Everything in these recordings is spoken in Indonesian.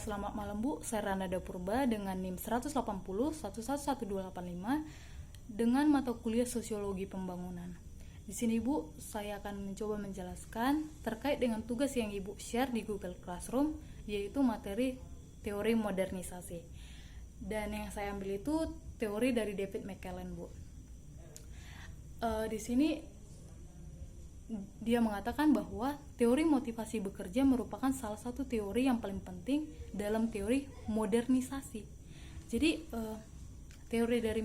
Selamat malam Bu, saya Ranada Purba dengan NIM 180 111285 dengan mata kuliah Sosiologi Pembangunan. Di sini Bu, saya akan mencoba menjelaskan terkait dengan tugas yang Ibu share di Google Classroom, yaitu materi teori modernisasi. Dan yang saya ambil itu teori dari David McClelland Bu. Di sini dia mengatakan bahwa teori motivasi bekerja merupakan salah satu teori yang paling penting dalam teori modernisasi. Jadi teori dari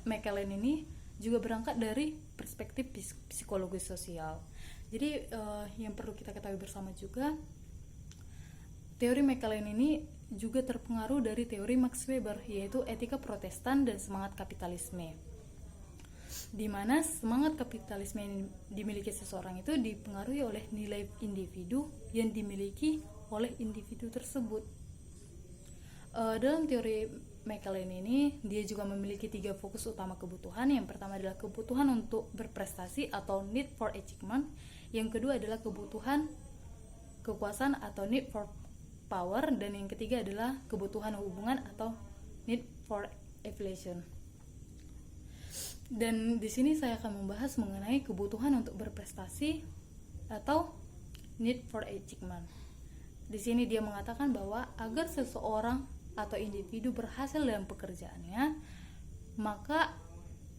McClelland ini juga berangkat dari perspektif psikologi sosial. Jadi yang perlu kita ketahui bersama juga, teori McClelland ini juga terpengaruh dari teori Max Weber, yaitu etika Protestan dan semangat kapitalisme, di mana semangat kapitalisme yang dimiliki seseorang itu dipengaruhi oleh nilai individu yang dimiliki oleh individu tersebut. Dalam teori McClelland ini, dia juga memiliki 3 fokus utama kebutuhan. Yang pertama adalah kebutuhan untuk berprestasi atau need for achievement. Yang kedua adalah kebutuhan kekuasaan atau need for power. Dan yang ketiga adalah kebutuhan hubungan atau need for affiliation. Dan di sini saya akan membahas mengenai kebutuhan untuk berprestasi atau need for achievement. Di sini dia mengatakan bahwa agar seseorang atau individu berhasil dalam pekerjaannya, maka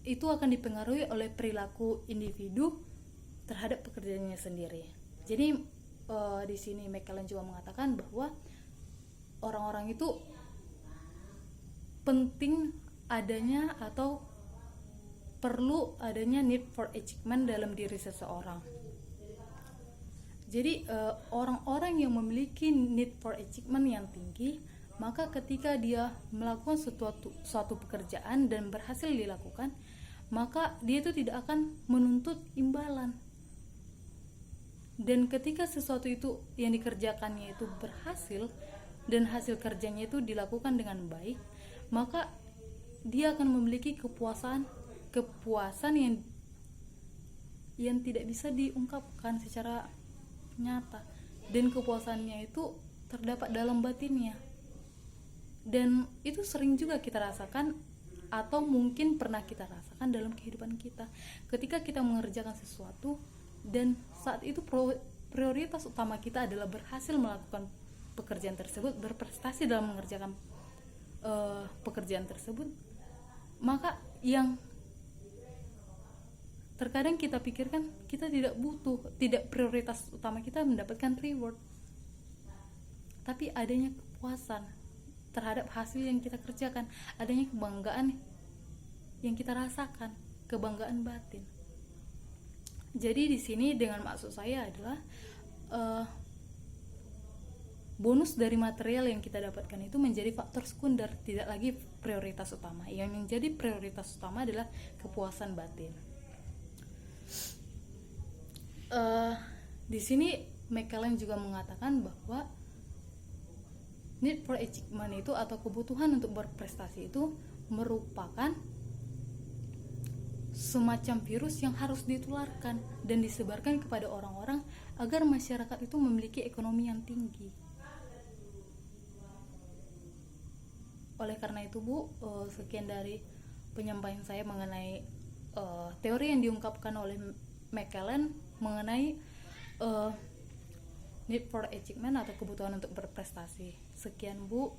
itu akan dipengaruhi oleh perilaku individu terhadap pekerjaannya sendiri. Jadi di sini McClelland juga mengatakan bahwa orang-orang itu penting adanya atau perlu adanya need for achievement dalam diri seseorang. Jadi orang-orang yang memiliki need for achievement yang tinggi, maka ketika dia melakukan suatu pekerjaan dan berhasil dilakukan, maka dia itu tidak akan menuntut imbalan. Dan ketika sesuatu itu yang dikerjakannya itu berhasil dan hasil kerjanya itu dilakukan dengan baik, maka dia akan memiliki kepuasan yang tidak bisa diungkapkan secara nyata, dan kepuasannya itu terdapat dalam batinnya. Dan itu sering juga kita rasakan atau mungkin pernah kita rasakan dalam kehidupan kita ketika kita mengerjakan sesuatu dan saat itu prioritas utama kita adalah berhasil melakukan pekerjaan tersebut, berprestasi dalam mengerjakan pekerjaan tersebut, maka yang terkadang kita pikirkan kita tidak prioritas utama kita mendapatkan reward, tapi adanya kepuasan terhadap hasil yang kita kerjakan, adanya kebanggaan yang kita rasakan, kebanggaan batin. Jadi di sini dengan maksud saya adalah bonus dari material yang kita dapatkan itu menjadi faktor sekunder, tidak lagi prioritas utama. Yang menjadi prioritas utama adalah kepuasan batin. Di sini McClelland juga mengatakan bahwa need for achievement itu atau kebutuhan untuk berprestasi itu merupakan semacam virus yang harus ditularkan dan disebarkan kepada orang-orang agar masyarakat itu memiliki ekonomi yang tinggi. Oleh karena itu Bu, sekian dari penyampaian saya mengenai teori yang diungkapkan oleh McClelland mengenai need for achievement atau kebutuhan untuk berprestasi. Sekian Bu.